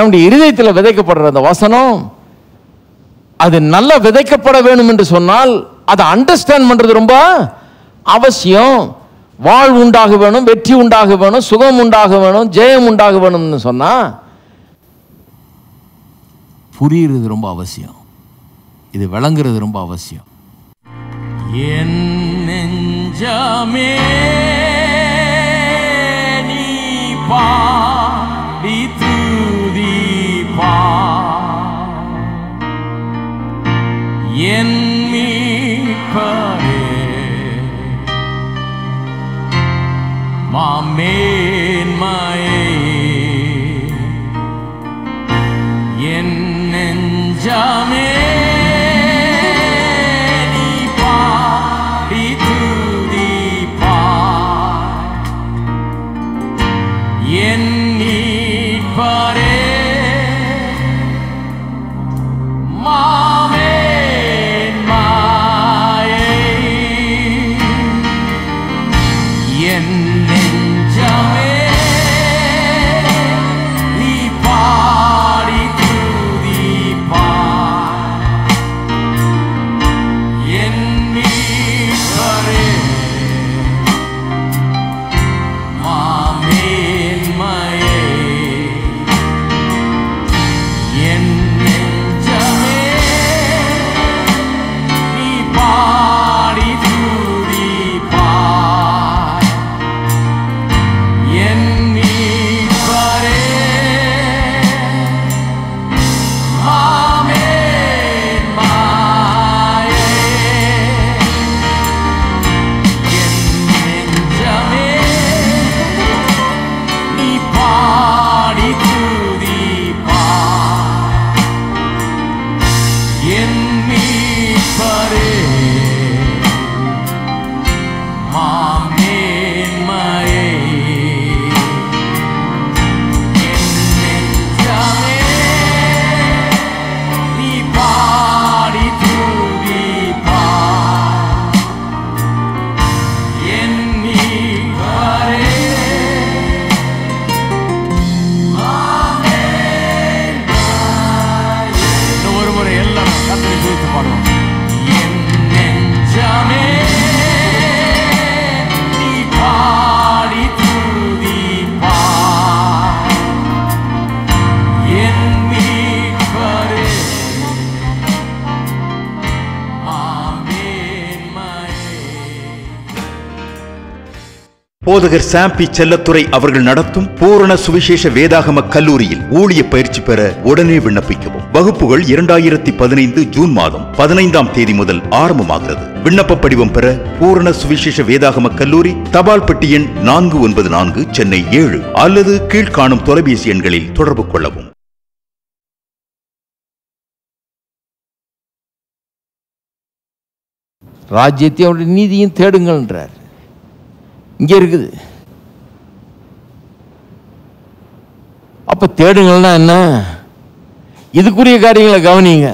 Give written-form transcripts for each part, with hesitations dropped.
நம்முடைய இருதயத்தில் விதைக்கப்படுற அந்த வசனம் அது நல்லா விதைக்கப்பட வேணும் என்று சொன்னால் அதை அண்டர்ஸ்டாண்ட் பண்றது ரொம்ப அவசியம். வாழ்வு உண்டாக வேணும், வெற்றி உண்டாக வேணும், சுகம் உண்டாக வேணும், ஜெயம் உண்டாக வேணும்னு சொன்னா புரியுறது ரொம்ப அவசியம். இது விளங்குறது ரொம்ப அவசியம். என் நெஞ்சமே நீ பாடி துதிப்பா, என் மீட்பரே மாமேன்மையே, என் நெஞ்சமே நீ பாடி துதிப்பா, என் மீட்பரே மாமேன்மையே, என் நெஞ்சமே நீ பாடி துதிப்பா, என் மீட்பரே மாமேன்மையே, என் நெஞ்சமே நீ பாடி துதிப்பா, என் மீட்பரே மாமேன்மையே, என் நெஞ்சமே நீ பாடி துதிப்பா, என் மீட்பரே மாமேன்மையே, என் நெஞ்சமே நீ பாடி துதிப்பா, என் மீட்பரே மாமேன்மையே. இன்னும் ஒரு முறை எல்லாம் கர்த்தரை துதித்து பாடுவோம். என் நெஞ்சமே நீ பாடி துதிப்பா, என் மீட்பரே மாமேன்மையே. போதகர் சாம்பி செல்லத்துறை அவர்கள் நடத்தும் பூரண சுவிசேஷ வேதாகம கல்லூரியில் ஊழிய பயிற்சி பெற உடனே விண்ணப்பிக்கவும். வகுப்புகள் 2015 ஜூன் மாதம் 15ஆம் தேதி முதல் ஆரம்பமாகிறது. விண்ணப்ப படிவம் பெற பூரண சுவிசேஷ வேதாகம கல்லூரி, தபால் பெட்டி எண் 494, சென்னை 7 அல்லது கீழ்காணும் தொலைபேசி எண்களில் தொடர்பு கொள்ளவும். ராஜ்யத்தை அவருடைய நீதியும் தேடுங்கள்ன்றார். இங்கே இருக்குது. அப்ப தேடுங்கள்னா என்ன? இதுக்குரிய காரியங்களை கவனிங்க.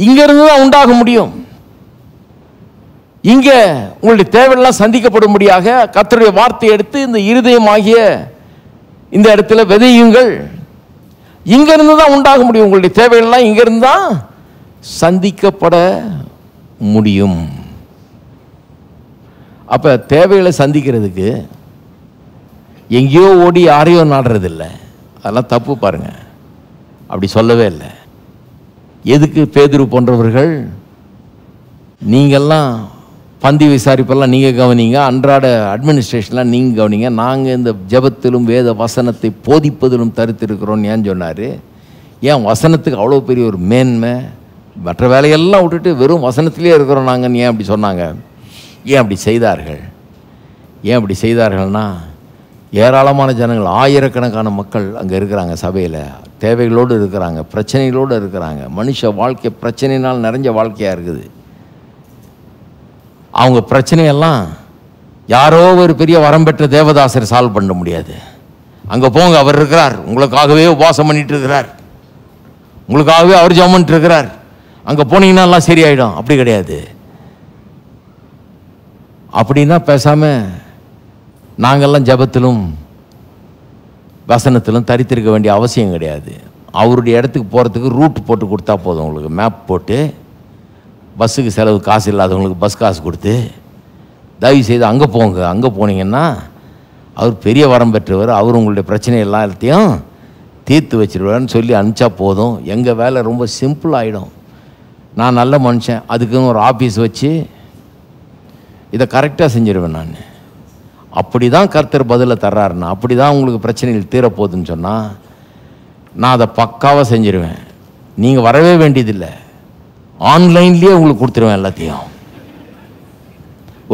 இங்க இருந்து தான் உண்டாக முடியும். இங்க உங்களுடைய தேவையெல்லாம் சந்திக்கப்படும்படியாக கர்த்தருடைய வார்த்தையை எடுத்து இந்த இருதயம் ஆகிய இந்த இடத்துல விதையுங்கள். இங்க இருந்து தான் உண்டாக முடியும். உங்களுடைய தேவையெல்லாம் இங்க இருந்து தான் சந்திக்கப்பட முடியும். அப்ப தேவைகளை சந்திக்கிறதுக்கு எங்கேயோ ஓடி யாரையோ நாடுறதில்லை. அதெல்லாம் தப்பு பாருங்க. அப்படி சொல்லவே இல்லை. எதுக்கு பேதுரு போன்றவர்கள், நீங்கள்லாம் பந்தி விசாரிப்பெல்லாம் நீங்கள் கவனிங்க, அன்றாட அட்மினிஸ்ட்ரேஷன்லாம் நீங்கள் கவனிங்க, நாங்கள் இந்த ஜெபத்திலும் வேத வசனத்தை போதிப்பதிலும் தரித்திருக்கிறோன்னு ஏன் சொன்னார்? ஏன் வசனத்துக்கு அவ்வளோ பெரிய ஒரு மேன்மை? மற்ற வேலையெல்லாம் விட்டுட்டு வெறும் வசனத்திலே இருக்கிறோம் நாங்கள் ஏன் அப்படி சொன்னாங்க? ஏன் அப்படி செய்தார்கள்? ஏன் அப்படி செய்தார்கள்னா, ஏராளமான ஜனங்கள், ஆயிரக்கணக்கான மக்கள் அங்கே இருக்கிறாங்க, சபையில் தேவைகளோடு இருக்கிறாங்க, பிரச்சனைகளோடு இருக்கிறாங்க. மனுஷ வாழ்க்கை பிரச்சனையினால் நிறைஞ்ச வாழ்க்கையாக இருக்குது. அவங்க பிரச்சனையெல்லாம் யாரோ ஒரு பெரிய வரம் பெற்ற தேவதாசர் சால்வ் பண்ண முடியாது. அங்கே போங்க, அவர் இருக்கிறார், உங்களுக்காகவே உபவாசம் பண்ணிட்டு இருக்கிறார், உங்களுக்காகவே அவர் ஜெபம் பண்ணிட்டு இருக்கிறார், அங்கே போனீங்கன்னா எல்லாம் சரியாயிடும். அப்படி கிடையாது. அப்படின்னா பேசாமல் நாங்கள்லாம் ஜெபத்திலும் வசனத்திலும் தரித்திருக்க வேண்டிய அவசியம் கிடையாது. அவருடைய இடத்துக்கு போகிறதுக்கு ரூட் போட்டு கொடுத்தா போதும். உங்களுக்கு மேப் போட்டு பஸ்ஸுக்கு செலவு காசு இல்லாதவங்களுக்கு பஸ் காசு கொடுத்து தயவு செய்து அங்கே போங்க. அங்கே போனீங்கன்னா அவர் பெரிய வரம் பெற்றவர், அவர் உங்களுடைய பிரச்சனை எல்லாத்தையும் தீர்த்து வச்சிருவார்னு சொல்லி அனுப்பிச்சா போதும். எங்கள் வேலை ரொம்ப சிம்பிள் ஆகிடும். நான் நல்ல மனுஷன், அதுக்குன்னு ஒரு ஆஃபீஸ் வச்சு இதை கரெக்டாக செஞ்சிருவேன். நான் அப்படி தான் கர்த்தர் பதிலை தர்றாருன்னா, அப்படி தான் உங்களுக்கு பிரச்சனைகள் தீரப்போகுதுன்னு சொன்னால் நான் அதை பக்காவாக செஞ்சிருவேன். நீங்கள் வரவே வேண்டியதில்லை, ஆன்லைன்லேயே உங்களுக்கு கொடுத்துருவேன் எல்லாத்தையும்.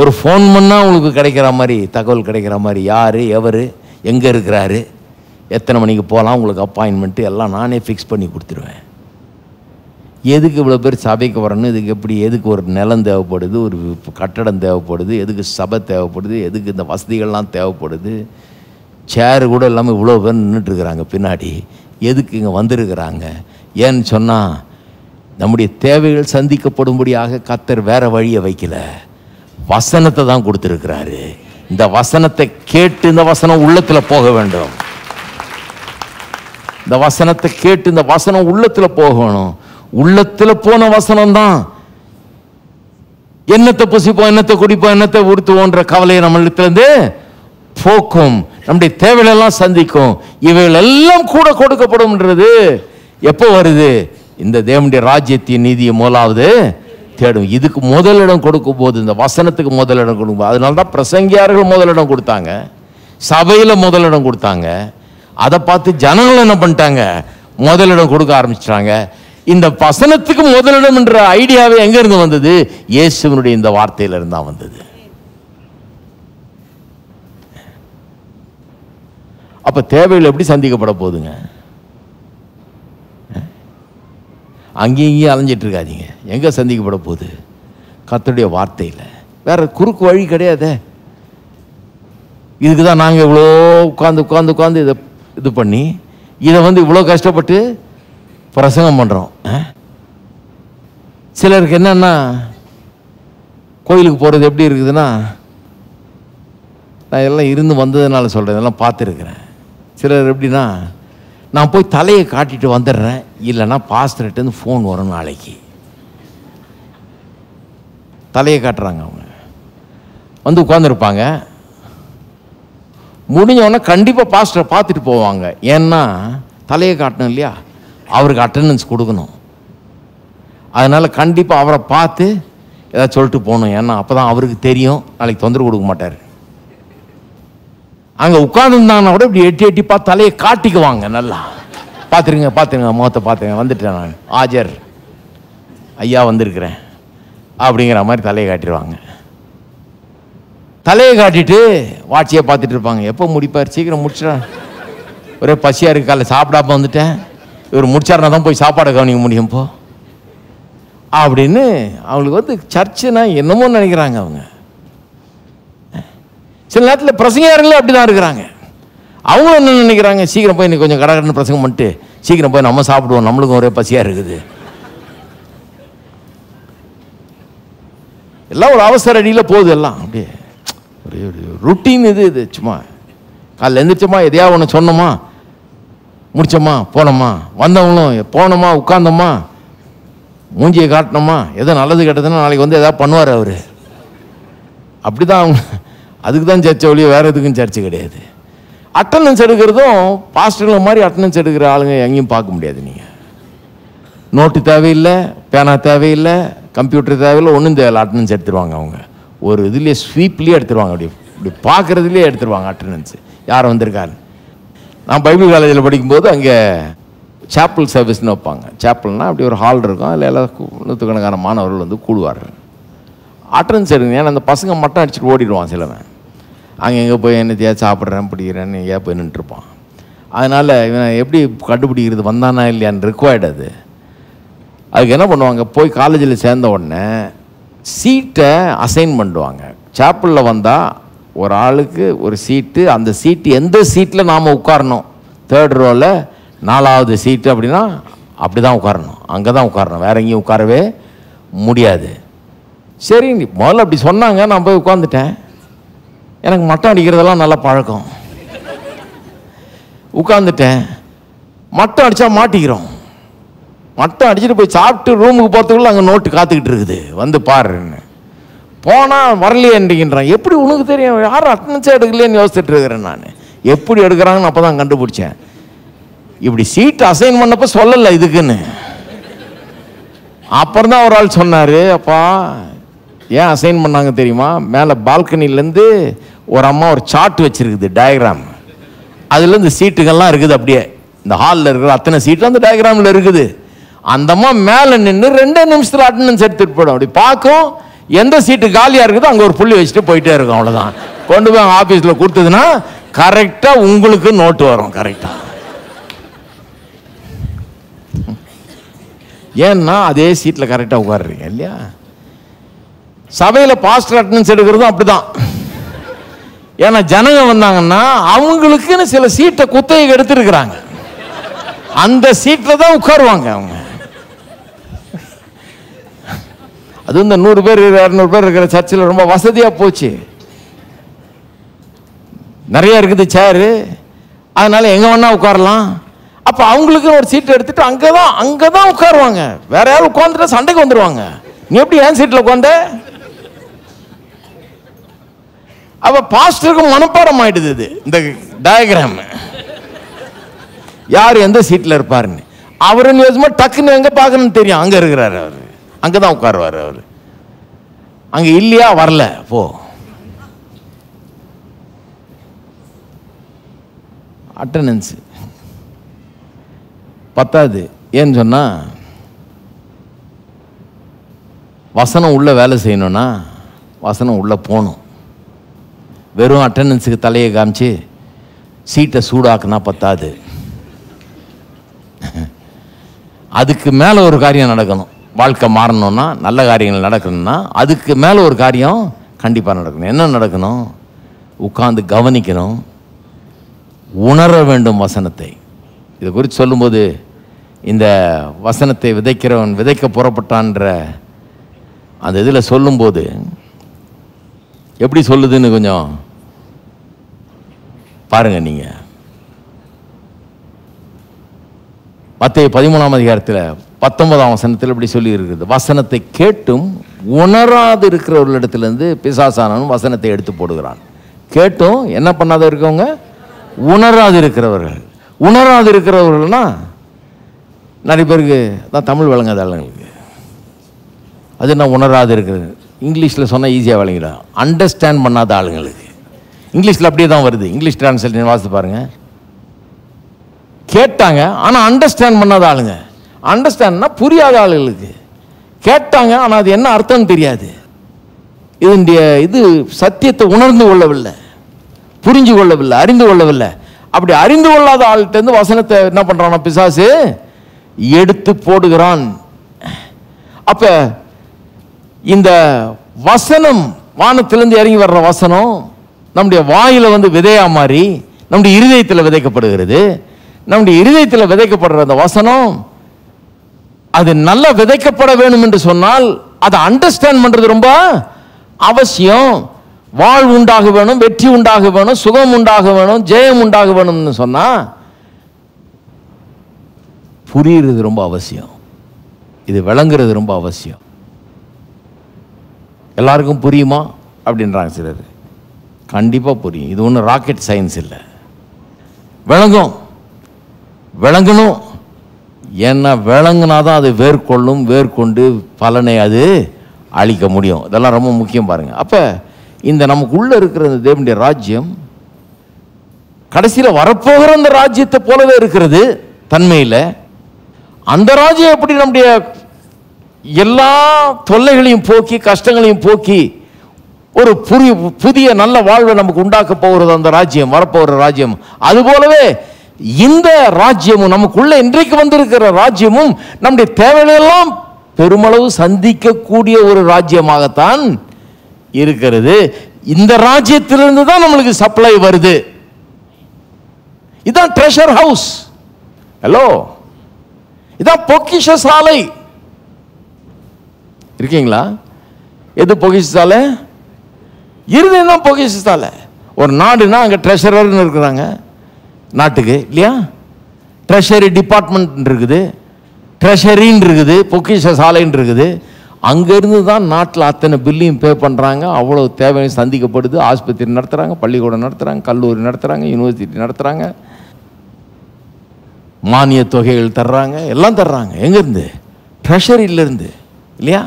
ஒரு ஃபோன் பண்ணால் உங்களுக்கு கிடைக்கிற மாதிரி, தகவல் கிடைக்கிற மாதிரி, யார் எவர் எங்கே இருக்கிறாரு, எத்தனை மணிக்கு போகலாம், உங்களுக்கு அப்பாயின்மெண்ட்டு எல்லாம் நானே ஃபிக்ஸ் பண்ணி கொடுத்துருவேன். எதுக்கு இவ்வளோ பேர் சபைக்கு வரணும், இதுக்கு எப்படி, எதுக்கு ஒரு நிலம் தேவைப்படுது, ஒரு கட்டடம் தேவைப்படுது, எதுக்கு சபை தேவைப்படுது, எதுக்கு இந்த வசதிகள்லாம் தேவைப்படுது, சேரு கூட இல்லாமல் இவ்வளோ பேர் நின்றுட்டுருக்குறாங்க பின்னாடி, எதுக்கு இங்கே வந்திருக்கிறாங்க. ஏன்னு சொன்னால் நம்முடைய தேவைகள் சந்திக்கப்படும்படியாக கர்த்தர் வேறு வழியை வைக்கல, வசனத்தை தான் கொடுத்துருக்கிறாரு. இந்த வசனத்தை கேட்டு இந்த வசனம் உள்ளத்தில் போக வேண்டும். இந்த வசனத்தை கேட்டு இந்த வசனம் உள்ளத்தில் போகணும். உள்ளத்தில் போன வசனம் தான் என்னத்தை புசிப்போம், என்னத்தை குடிப்போம், என்னத்தை உடுத்துவோன்ற கவலையை நம்மளிடத்திலிருந்து போக்கும், நம்முடைய தேவைகளெல்லாம் சந்திக்கும். இவைகள் எல்லாம் கூட கொடுக்கப்படும்ன்றது எப்போ வருது? இந்த தேவனுடைய ராஜ்யத்தின் நீதியை முதலாவது தேடும். இதுக்கு முதலிடம் கொடுக்கும் போது, இந்த வசனத்துக்கு முதலிடம் கொடுக்கும். அதனால தான் பிரசங்கியார்கள் முதலிடம் கொடுத்தாங்க, சபையில் முதலிடம் கொடுத்தாங்க. அதை பார்த்து ஜனங்கள் என்ன பண்ணிட்டாங்க, முதலிடம் கொடுக்க ஆரம்பிச்சிட்டாங்க. இந்த வசனத்துக்கு முதலிடம் என்ற ஐடியாவே எங்கிருந்து வந்தது? இயேசுவினுடைய இந்த வார்த்தையிலிருந்து தான் வந்தது. அப்ப தேவைகள் எப்படி சந்திக்கப்பட போகுதுங்க? அங்கேயும் இங்கேயும் அலைஞ்சிட்டு இருக்காதீங்க. எங்கே சந்திக்கப்பட போகுது? கர்த்தருடைய வார்த்தையில். வேற குறுக்கு வழி கிடையாது. இதுக்கு தான் நாங்கள் இவ்வளோ உட்காந்து இது பண்ணி இதை இவ்வளோ கஷ்டப்பட்டு பிரசங்கம் பண்ணுறோம். சிலருக்கு என்னன்னா, கோயிலுக்கு போகிறது எப்படி இருக்குதுன்னா, நான் எல்லாம் இருந்து வந்ததுனால சொல்கிறேன், இதெல்லாம் பார்த்துருக்குறேன். சிலர் எப்படின்னா, நான் போய் தலையை காட்டிட்டு வந்துடுறேன், இல்லைன்னா பாஸ்டர்கிட்டேருந்து ஃபோன் வரும் நாளைக்கு. தலையை காட்டுறாங்க. அவங்க உட்காந்துருப்பாங்க. முடிஞ்சவொடனே கண்டிப்பாக பாஸ்டரை பார்த்துட்டு போவாங்க. ஏன்னா தலையை காட்டணும் இல்லையா, அவருக்கு அட்டெண்டன்ஸ் கொடுக்கணும். அதனால் கண்டிப்பாக அவரை பார்த்து ஏதாவது சொல்லிட்டு போகணும். ஏன்னா அப்போ தான் அவருக்கு தெரியும், நாளைக்கு தொந்தரவு கொடுக்க மாட்டார். அங்கே உட்காந்துருந்தாங்கன்னா கூட இப்படி எட்டி எட்டி பார்த்து தலையை காட்டிக்குவாங்க. நல்லா பார்த்துருங்க முகத்தை பார்த்துருங்க, வந்துட்டேன் நான், ஆஜர் ஐயா வந்திருக்கிறேன் அப்படிங்கிற மாதிரி தலையை காட்டிடுவாங்க. தலையை காட்டிட்டு வாட்சியை பார்த்துட்டு இருப்பாங்க. எப்போ முடிப்பார்? சீக்கிரம் முடிச்சிடா, ஒரே பசியாக இருக்கு, காலைல சாப்பிடாம வந்துட்டேன், இவர் முடிச்சாருனா தான் போய் சாப்பாடை கவனிக்க முடியும் போ அப்படின்னு. அவங்களுக்கு சர்ச்சுனா என்னமோ நினைக்கிறாங்க அவங்க. சில நேரத்தில் பிரசங்கியார்களே அப்படி தான் இருக்கிறாங்க. அவங்களும் என்ன நினைக்கிறாங்க, சீக்கிரம் போய் இன்னைக்கு கொஞ்சம் கடற்கடன்னு பிரசங்கம் பண்ணிட்டு சீக்கிரம் போய் நம்ம சாப்பிடுவோம், நம்மளுக்கும் ஒரே பசியாக இருக்குது. எல்லாம் ஒரு அவசர அடியில் போகுது. எல்லாம் அப்படியே ஒரு ருட்டீன். இது சும்மா காலைல எழுந்திரிச்சோமா, எதையா ஒன்று சொன்னோமா, முடிச்சோமா, போனோமா, வந்தவங்களும் போனோமா, உட்கார்ந்தோமா, மூஞ்சியை காட்டினோமா, எதோ நல்லது கெட்டதுன்னா நாளைக்கு எதாவது பண்ணுவார் அவர். அப்படி தான் அவங்க. அதுக்கு தான் சர்ச்சை ஒழிய வேறு எதுக்கும் சர்ச்சை கிடையாது. அட்டண்டன்ஸ் எடுக்கிறதும் பாஸ்டர்களை மாதிரி அட்டண்டன்ஸ் எடுக்கிற ஆளுங்க எங்கேயும் பார்க்க முடியாது. நீங்கள் நோட்டு தேவையில்லை, பேனா தேவையில்லை, கம்ப்யூட்டர் தேவையில்லை, ஒன்றும் தேவையில்லை, அட்டண்டன்ஸ் எடுத்துருவாங்க. அவங்க ஒரு இதுலேயே ஸ்வீப்லேயே எடுத்துருவாங்க. இப்படி பார்க்குறதுலேயே எடுத்துருவாங்க அட்டண்டன்ஸு, யார் வந்திருக்காரு. நான் பைபிள் காலேஜில் படிக்கும்போது அங்கே சாப்பிள் சர்வீஸ்னு வைப்பாங்க. சாப்பிள்னால் அப்படி ஒரு ஹால் இருக்கும், அதில் எல்லாம் நூற்றுக்கணக்கான மாணவர்கள் கூடுவார். அட்டண்டன்ஸ் எடுங்க. ஏன்னா அந்த பசங்க மட்டும் அடிச்சுட்டு ஓடிடுவான் சிலவன். அங்கே எங்கே போய் என்னத்தையா சாப்பிட்றேன் பிடிக்கிறேன்னு எங்கேயா போய் நின்றுருப்பான். அதனால் இவன் எப்படி கண்டுபிடிக்கிறது, வந்தானா இல்லையான்னு ரிக்வயர்டு அது. அதுக்கு என்ன பண்ணுவாங்க, போய் காலேஜில் சேர்ந்த உடனே சீட்டை அசைன் பண்ணுவாங்க. சாப்பிளில் வந்தால் ஒரு ஆளுக்கு ஒரு சீட்டு, அந்த சீட்டு எந்த சீட்டில் நாம் உட்காரணும், 3rd ரோவில் 4வது சீட்டு அப்படின்னா அப்படி தான் உட்காரணும், அங்கே தான் உட்காரணும், வேற எங்கேயும் உட்காரவே முடியாது. சரி, முதல்ல அப்படி சொன்னாங்க, நான் போய் உட்காந்துட்டேன். எனக்கு மட்டம் அடிக்கிறதெல்லாம் நல்ல பழக்கம். உட்காந்துட்டேன். மட்டம் அடித்தா மாட்டிக்கிறோம். மட்டம் அடிச்சுட்டு போய் சாப்பிட்டு ரூமுக்கு போகிறதுக்குள்ள அங்கே நோட்டு காத்துக்கிட்டு இருக்குது, வந்து பாருன்னு. போனால் வரலையேன்றான். எப்படி உனக்கு தெரியும்? யாரும் அட்டனன்ஸே எடுக்கலையேன்னு யோசிச்சுட்டு இருக்கிறேன் நான். எப்படி எடுக்கிறாங்கன்னு அப்போ தான் கண்டுபிடிச்சேன். இப்படி சீட் அசைன் பண்ணப்போ சொல்லலை இதுக்குன்னு. அப்புறம் தான் ஒரு ஆள் சொன்னார், அப்பா ஏன் அசைன் பண்ணாங்க தெரியுமா? மேலே பால்கனிலேருந்து ஒரு அம்மா ஒரு சார்ட் வச்சுருக்குது, டயக்ராம். அதில் இந்த சீட்டுகள்லாம் இருக்குது. அப்படியே இந்த ஹாலில் இருக்கிற அத்தனை சீட்டு அந்த டயக்ராமில் இருக்குது. அந்த அம்மா மேலே நின்று 2 நிமிஷத்தில் அட்டண்டன்ஸ் எடுத்துகிட்டு போயிடும். அப்படி பார்க்கும், எந்த சீட்டு காலியாக இருக்குதோ அங்கே ஒரு புள்ளி வச்சுட்டு போயிட்டே இருக்கும். அவ்வளோதான். கொண்டு போய் ஆஃபீஸில் கொடுத்ததுன்னா கரெக்டாக உங்களுக்கு நோட்டு வரும். கரெக்டாக. ஏன்னா அதே சீட்டில் கரெக்டாக உட்காடுறீங்க இல்லையா? சபையில் பாஸ்டர் அட்டண்டன்ஸ் எடுக்கிறதும் அப்படிதான். ஏன்னா ஜனங்க வந்தாங்கன்னா அவங்களுக்குன்னு சில சீட்டை குத்தகைக்கு எடுத்துருக்கிறாங்க. அந்த சீட்டில் தான் உட்காருவாங்க அவங்க. அது இந்த 100 பேர் 200 பேர் இருக்கிற சர்ச்சில் ரொம்ப வசதியாக போச்சு. நிறைய இருக்குது சேரு, அதனால எங்கே வேணா உட்காரலாம். அப்போ அவங்களுக்கு ஒரு சீட் எடுத்துட்டு அங்கே தான் உட்காருவாங்க. வேற யாரும் உட்காந்துட்டா சண்டைக்கு வந்துடுவாங்க. நீ எப்படி ஏன் சீட்டில் உட்காந்த? அப்போ பாஸ்டருக்கு மனப்பாடம் ஆயிடுது இது, இந்த டயக்ராம். யார் எந்த சீட்டில் இருப்பாருன்னு அவரு யோசமா டக்குன்னு எங்கே பார்க்கணும்னு தெரியும். அங்கே இருக்கிறாரு அவர், அங்கே தான் உட்காருவார் அவர். அங்கே இல்லையா, வரல போ. அட்டண்டன்ஸ் பத்தாது. ஏன்னு சொன்னால் வசனம் உள்ள வேலை செய்யணும்னா வசனம் உள்ள போகணும். வெறும் அட்டண்டன்ஸுக்கு தலையை காமிச்சு சீட்டை சூடாக்குனா பத்தாது. அதுக்கு மேலே ஒரு காரியம் நடக்கணும். வாழ்க்கை மாறணும்னா, நல்ல காரியங்கள் நடக்கணும்னா அதுக்கு மேலே ஒரு காரியம் கண்டிப்பாக நடக்கணும். என்ன நடக்கணும்? உட்கார்ந்து கவனிக்கணும், உணர வேண்டும் வசனத்தை. இதை குறித்து சொல்லும்போது இந்த வசனத்தை விதைக்கிறவன் விதைக்க புறப்பட்டான்ற அந்த இதில் சொல்லும்போது எப்படி சொல்லுதுன்னு கொஞ்சம் பாருங்க. நீங்கள் மத்தேயு 13ஆம் அதிகாரத்தில் 19ஆம் வசனத்தில் இப்படி சொல்லி இருக்குது, வசனத்தை கேட்டும் உணராது இருக்கிறவர்களிடத்திலிருந்து பிசாசானவன் வசனத்தை எடுத்து போடுகிறான். கேட்டும் என்ன பண்ணாத இருக்கவங்க? உணராது இருக்கிறவர்கள். உணராது இருக்கிறவர்கள்னா நிறைய பேருக்கு தான் தமிழ் விளங்காத ஆளுங்களுக்கு. அது என்ன உணராது இருக்கிறது? இங்கிலீஷில் சொன்னால் ஈஸியாக விளங்கிடும். அண்டர்ஸ்டாண்ட் பண்ணாத ஆளுங்களுக்கு. இங்கிலீஷில் அப்படியே தான் வருது. இங்கிலீஷ் டிரான்ஸ்லேஷன் வாசித்து பாருங்கள். கேட்டாங்க ஆனால் அண்டர்ஸ்டாண்ட் பண்ணாத ஆளுங்க. அண்டர்ஸ்டாண்ட்னா புரியாத ஆளுங்களுக்கு. கேட்டாங்க ஆனால் அது என்ன அர்த்தம்னு தெரியாது. இது சத்தியத்தை உணர்ந்து கொள்ளவில்லை, புரிஞ்சு கொள்ளவில்லை, அறிந்து கொள்ளவில்லை. அப்படி அறிந்து கொள்ளாத ஆள்கிட்ட வசனத்தை என்ன பண்றான் பிசாசு? எடுத்து போடுகிறான். அப்ப இந்த வசனம், வானத்திலிருந்து இறங்கி வர்ற வசனம் நம்முடைய வாயில விதையா மாறி நம்முடைய இருதயத்தில் விதைக்கப்படுகிறது. நம்முடைய இருதயத்தில் விதைக்கப்படுற அந்த வசனம் அது நல்லா விதைக்கப்பட வேணும் என்று சொன்னால் அதை அண்டர்ஸ்டாண்ட் பண்றது ரொம்ப அவசியம். வாழ்வு உண்டாக வேணும், வெற்றி உண்டாக வேணும், சுகம் உண்டாக வேணும், ஜெயம் உண்டாக வேணும்னு சொன்னா புரியுறது ரொம்ப அவசியம். இது விளங்குறது ரொம்ப அவசியம். எல்லாருக்கும் புரியுமா அப்படின்றாங்க சிலர். கண்டிப்பா புரியும். இது ஒன்றும் ராக்கெட் சயின்ஸ் இல்லை. விளங்கும், விளங்கணும். ஏன்னா விளங்குனாதான் அது வேர்கொள்ளும், வேர்கொண்டு பலனை அது அளிக்க முடியும். இதெல்லாம் ரொம்ப முக்கியம் பாருங்க. அப்ப இந்த நமக்குள்ள இருக்கிற இந்த தேவனுடைய ராஜ்யம் கடைசியில் வரப்போகிற அந்த ராஜ்யத்தை போலவே இருக்கிறது தன்மையில். அந்த ராஜ்யம் எப்படி நம்முடைய எல்லா தொல்லைகளையும் போக்கி கஷ்டங்களையும் போக்கி ஒரு புதிய நல்ல வாழ்வை நமக்கு உண்டாக்க போகிறது அந்த ராஜ்யம், வரப்போகிற ராஜ்யம். அதுபோலவே இந்த ராஜ்யமும் நமக்குள்ள இன்றைக்கு வந்திருக்கிற ராஜ்யமும் நம்முடைய தேவையெல்லாம் பெருமளவு சந்திக்கக்கூடிய ஒரு ராஜ்யமாகத்தான் இருக்கிறது. இந்த ராஜ்யத்திலிருந்து தான் நம்மளுக்கு சப்ளை வருது. இதான் ட்ரெஷர் ஹவுஸ். ஹலோ, இதான் பொக்கிஷ சாலை. இருக்கீங்களா? எது பொக்கிஷ சாலை? இருதயம் தான் பொக்கிஷ சாலை. ஒரு நாடுனா அங்கே ட்ரெஷரர்னு இருக்கிறாங்க, நாட்டுக்கு இல்லையா? ட்ரெஷரி டிபார்ட்மெண்ட் இருக்குது, ட்ரெஷரின்னு இருக்குது, பொக்கிஷ சாலைன்னு இருக்குது. அங்கேருந்து தான் நாட்டில் அத்தனை பில்லையும் பே பண்ணுறாங்க. அவ்வளோ தேவையும் சந்திக்கப்படுது. ஆஸ்பத்திரி நடத்துகிறாங்க, பள்ளிக்கூடம் நடத்துகிறாங்க, கல்லூரி நடத்துகிறாங்க, யூனிவர்சிட்டி நடத்துகிறாங்க, மானிய தொகைகள் தர்றாங்க, எல்லாம் தர்றாங்க. எங்கேருந்து? ட்ரெஷரியிலேருந்து இல்லையா?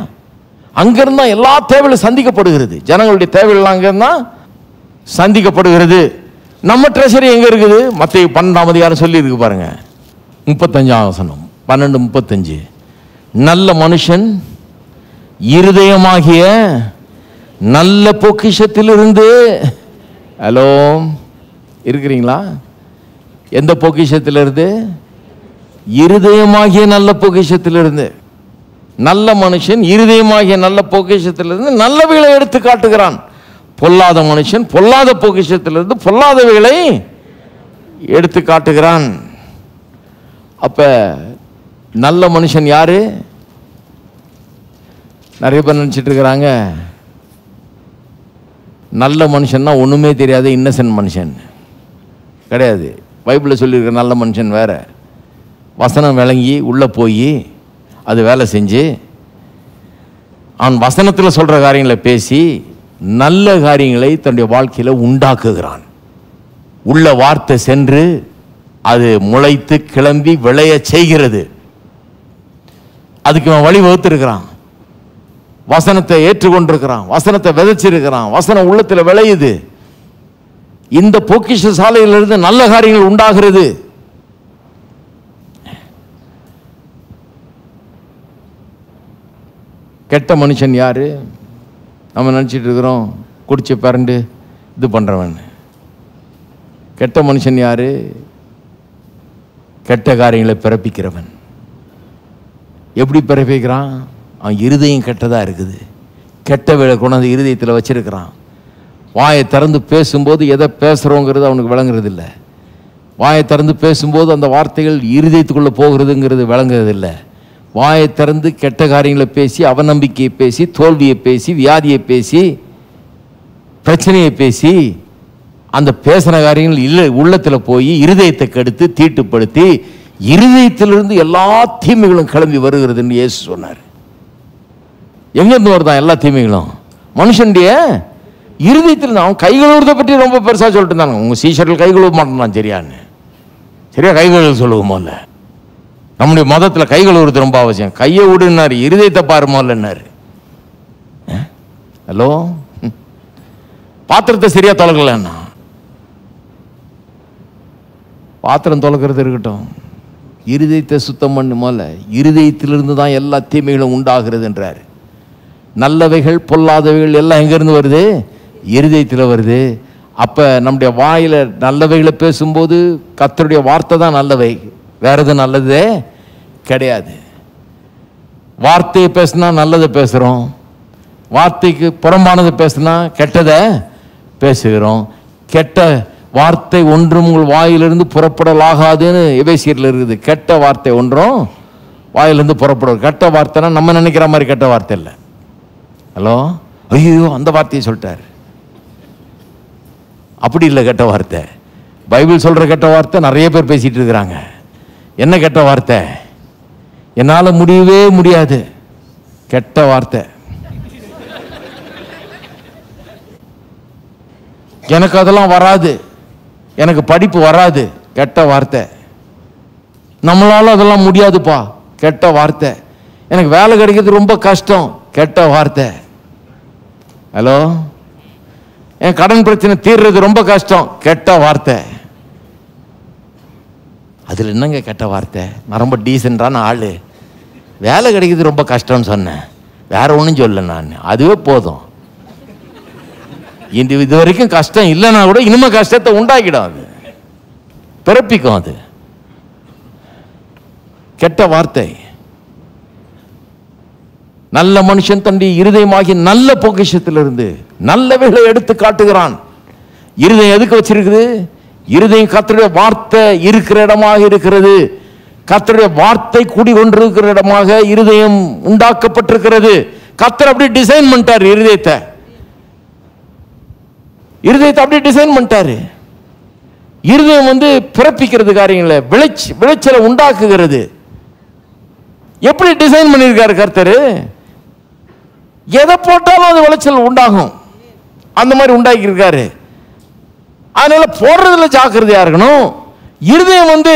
அங்கேருந்து தான் எல்லா தேவைகளும் சந்திக்கப்படுகிறது. ஜனங்களுடைய தேவைகள் அங்கேருந்து தான் சந்திக்கப்படுகிறது. நம்ம ட்ரெஷரி எங்கே இருக்குது? மத்திய 12ஆம் அதிகாரம் சொல்லியிருக்கு பாருங்க, 35ஆம் வசனம், 12:35. நல்ல மனுஷன் இருதயமாகிய நல்ல பொக்கிஷத்திலிருந்து. ஹலோ, இருக்கிறீங்களா? எந்த பொக்கிஷத்திலிருந்து? இருதயமாகிய நல்ல பொக்கிஷத்திலிருந்து. நல்ல மனுஷன் இருதயமாகிய நல்ல பொக்கிஷத்திலிருந்து நல்லவைகளை எடுத்து காட்டுகிறான். பொல்லாத மனுஷன் பொல்லாத பொக்கிஷத்திலிருந்து பொல்லாதவைகளை எடுத்து காட்டுகிறான். அப்ப நல்ல மனுஷன் யாரு? நிறைய பேர் நினச்சிட்டு இருக்கிறாங்க நல்ல மனுஷன்னா ஒன்றுமே தெரியாத இன்னசென்ட் மனுஷன். கிடையாது. பைபிளில் சொல்லியிருக்கிற நல்ல மனுஷன் வேற. வசனம் விளங்கி உள்ளே போய் அது வேலை செஞ்சு அவன் வசனத்தில் சொல்கிற காரியங்களை பேசி நல்ல காரியங்களை தன்னுடைய வாழ்க்கையில் உண்டாக்குகிறான். உள்ள வார்த்தை சென்று அது முளைத்து கிளம்பி விளைய செய்கிறது. அதுக்கு அவன் வழி வகுத்திருக்கிறான். வசனத்தை ஏற்றுக்கொண்டிருக்கிறான், வசனத்தை விதைச்சிருக்கிறான், வசனம் உள்ளத்தில் விளையுது. இந்த பொக்கிஷ சாலையிலிருந்து நல்ல காரியங்கள் உண்டாகிறது. கெட்ட மனுஷன் யாரு? நம்ம நினச்சிட்டு இருக்கிறோம் குடிச்ச பரண்டு இது பண்ணுறவன். கெட்ட மனுஷன் யாரு? கெட்ட காரியங்களை பிறப்பிக்கிறவன். எப்படி பிறப்பிக்கிறான்? அவன் இருதயம் கெட்டதாக இருக்குது. கெட்ட வேலை கொண்டாந்து இருதயத்தில் வச்சிருக்கிறான். வாயை திறந்து பேசும்போது எதை பேசுகிறோங்கிறது அவனுக்கு விளங்குறது இல்லை. வாயை திறந்து பேசும்போது அந்த வார்த்தைகள் இருதயத்துக்குள்ளே போகிறதுங்கிறது விளங்குறது இல்லை. வாயை திறந்து கெட்ட காரியங்களை பேசி, அவநம்பிக்கையை பேசி, தோல்வியை பேசி, வியாதியை பேசி, பிரச்சனையை பேசி, அந்த பேசின காரியங்கள் இல்லை உள்ளத்தில் போய் இருதயத்தை கெடுத்து தீட்டுப்படுத்தி இருதயத்திலிருந்து எல்லா தீமைகளும் கிளம்பி வருகிறதுன்னு இயேசு சொன்னார். எங்கேருந்து வருதான் எல்லா தீமைகளும்? மனுஷனுடைய இருதயத்தில். அவன் கை கழுவுறதை பற்றி ரொம்ப பெருசாக சொல்லிட்டு இருந்தாங்க. உங்கள் சீஷர்கள் கை கழுவ மாட்டேன் சரியான்னு. சரியா கை கழுவ சொல்லுவோமோல்ல. நம்முடைய மதத்தில் கை கழுவுறது ரொம்ப அவசியம். கையை விடுனாரு, இருதயத்தை பாருமோல்லன்னாரு. ஹலோ, பாத்திரத்தை சரியா தொலைக்கலன்னா பாத்திரம் தொலைக்கிறது இருக்கட்டும், இருதயத்தை சுத்தம் பண்ணுமோல. இருதயத்திலிருந்து தான் எல்லா தீமைகளும் உண்டாகிறது என்றார். நல்லவைகள் பொல்லாதவைகள் எல்லாம் எங்கேருந்து வருது? இருதயத்தில் வருது. அப்போ நம்முடைய வாயில் நல்லவைகளை பேசும்போது கர்த்தருடைய வார்த்தை தான் நல்லவை, வேற எதுவும் நல்லதே கிடையாது. வார்த்தையை பேசுனா நல்லதை பேசுகிறோம், வார்த்தைக்கு புறம்பானதை பேசுனா கெட்டதை பேசுகிறோம். கெட்ட வார்த்தை ஒன்றும் உங்கள் வாயிலிருந்து புறப்படலாகாதுன்னு எபேசியரில் இருக்குது. கெட்ட வார்த்தை ஒன்றும் வாயிலிருந்து புறப்படும். கெட்ட வார்த்தைனா நம்ம நினைக்கிற மாதிரி கெட்ட வார்த்தை இல்லை. ஹலோ, ஐயோ அந்த வார்த்தையை சொல்லிட்டார், அப்படி இல்லை கெட்ட வார்த்தை. பைபிள் சொல்கிற கெட்ட வார்த்தை நிறைய பேர் பேசிகிட்டு இருக்கிறாங்க. என்ன கெட்ட வார்த்தை? என்னால் முடியவே முடியாது கெட்ட வார்த்தை. எனக்கு அதெல்லாம் வராது, எனக்கு படிப்பு வராது கெட்ட வார்த்தை. நம்மளால அதெல்லாம் முடியாதுப்பா கெட்ட வார்த்தை. எனக்கு வேலை கிடைக்கிறது ரொம்ப கஷ்டம் கெட்ட வார்த்தை. ஹலோ, என் கடன் பிரச்சனை தீர்றது ரொம்ப கஷ்டம் கெட்ட வார்த்தை. அதில் என்னங்க கெட்ட வார்த்தை? நான் ரொம்ப டீசெண்டான ஆள், வேலை கிடைக்கிறது ரொம்ப கஷ்டம்னு சொன்னேன், வேற ஒன்றும் சொல்ல நான், அதுவே போதும். இது வரைக்கும் கஷ்டம் இல்லைன்னா கூட இனிமே கஷ்டத்தை உண்டாக்கிடும், அது பிறப்பிக்கும். அது கெட்ட வார்த்தை. நல்ல மனுஷன் தன்னுடைய இருதயமாகி நல்ல பொக்கிஷத்திலிருந்து நல்லவைகளை எடுத்து காட்டுகிறான். இருதயம் எதுக்கு வச்சிருக்குது? இருதயம் கர்த்தருடைய வார்த்தை இருக்கிற இடமாக இருக்கிறது. கர்த்தருடைய வார்த்தை கூடிக்கொண்டிருக்கிற இடமாக இருதயம் உண்டாக்கப்பட்டிருக்கிறது. கர்த்தர் அப்படி டிசைன் பண்ணிட்டார் இருதயத்தை. இருதயத்தை அப்படி டிசைன் பண்ணிட்டாரு. இருதயம் வந்து பிறப்பிக்கிறது காரியங்களை, விளைச்சலை உண்டாக்குகிறது. எப்படி டிசைன் பண்ணியிருக்காரு கர்த்தர்? எதை போட்டாலும் அது விளைச்சல் உண்டாகும், அந்த மாதிரி உண்டாக்கி இருக்காரு. அதனால போடுறதுல ஜாக்கிரதையா இருக்கணும். இருதயம் வந்து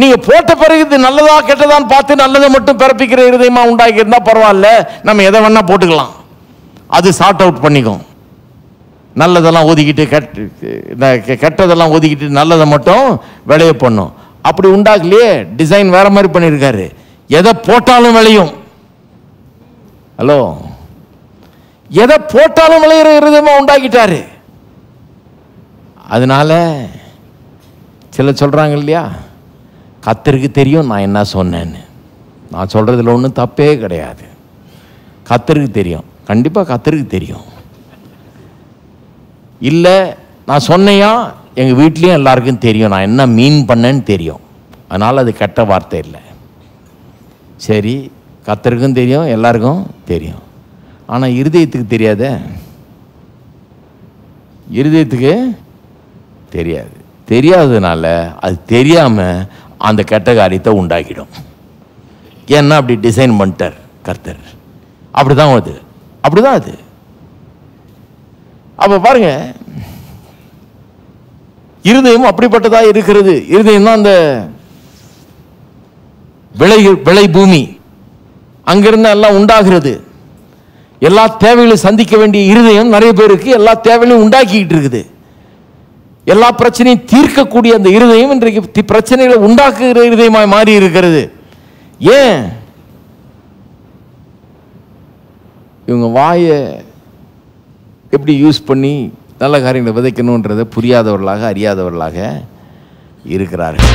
நீங்க போட்ட பிறகு இது நல்லதா கெட்டதான்னு பார்த்து நல்லதை மட்டும் பிறப்பிக்கிற இருதயமா உண்டாக்கி இருந்தா பரவாயில்ல, நம்ம எதை வேணா போட்டுக்கலாம், அது சார்ட் அவுட் பண்ணிக்கும். நல்லதெல்லாம் ஒதுக்கிட்டு கெட்டதெல்லாம் ஒதுக்கிட்டு நல்லதை மட்டும் விளைய பண்ணும். அப்படி உண்டாக்கலையே, டிசைன் வேற மாதிரி பண்ணியிருக்காரு. எதை போட்டாலும் விளையும். ஹலோ, எதை போட்டாலும் விளையிற இருதயமா உண்டாக்கிட்டாரு. அதனால சில சொல்றாங்க இல்லையா, கர்த்தருக்கு தெரியும் நான் என்ன சொன்னேன்னு. நான் சொல்றதுல ஒன்றும் தப்பே கிடையாது. கர்த்தருக்கு தெரியும், கண்டிப்பாக கர்த்தருக்கு தெரியும். இல்லை நான் சொன்னையா, எங்கள் வீட்லேயும் எல்லாருக்கும் தெரியும் நான் என்ன மீன் பண்ணேன்னு தெரியும். அதனால் அது கெட்ட வார்த்தை இல்லை. சரி, கர்த்தருக்கும் தெரியும், எல்லாருக்கும் தெரியும். ஆனால் இருதயத்துக்கு தெரியாதே. இருதயத்துக்கு தெரியாது. தெரியாததுனால அது தெரியாமல் அந்த கெட்ட காரியத்தை உண்டாக்கிடும். ஏன்னா அப்படி டிசைன் பண்ணிட்டார் கர்த்தர். அப்படிதான் அது, அப்படிதான் அது. அப்ப பாருங்க, இருதயம் அப்படிப்பட்டதா இருக்கிறது. இருதயம் தான் அந்த விளை பூமி. அங்கிருந்து எல்லாம் உண்டாகிறது. எல்லா தேவைகளையும் சந்திக்க வேண்டிய இருதயம் நிறைய பேருக்கு எல்லா தேவைகளையும் உண்டாக்கிட்டு இருக்குது. எல்லா பிரச்சனையும் தீர்க்கக்கூடிய அந்த இருதயம் இன்றைக்கு பிரச்சனைகளை உண்டாக்குகிற இருதயமாய் மாறி இருக்கிறது. ஏன்? இவங்க வாயை எப்படி யூஸ் பண்ணி நல்ல காரியங்களை விதைக்கணுன்றதை புரியாதவர்களாக, அறியாதவர்களாக இருக்கிறார்கள்.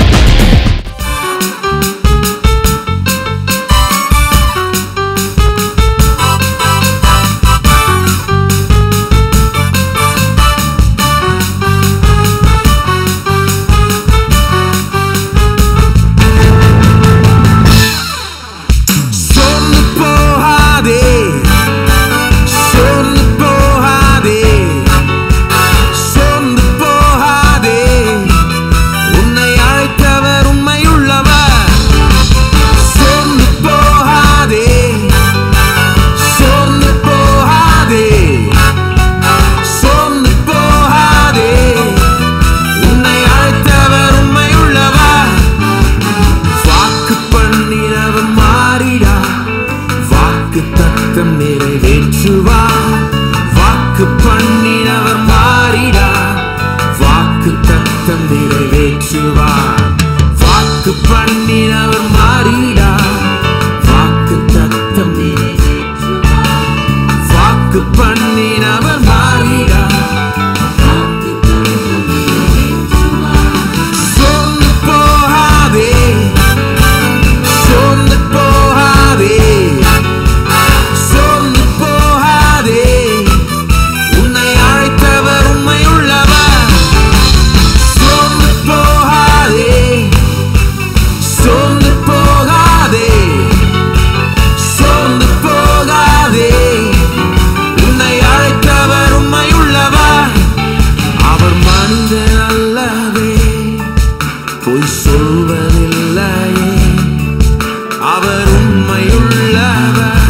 அவர் உண்மையுள்ளவர்,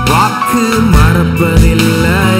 வாக்கு மறப்பதில்லை.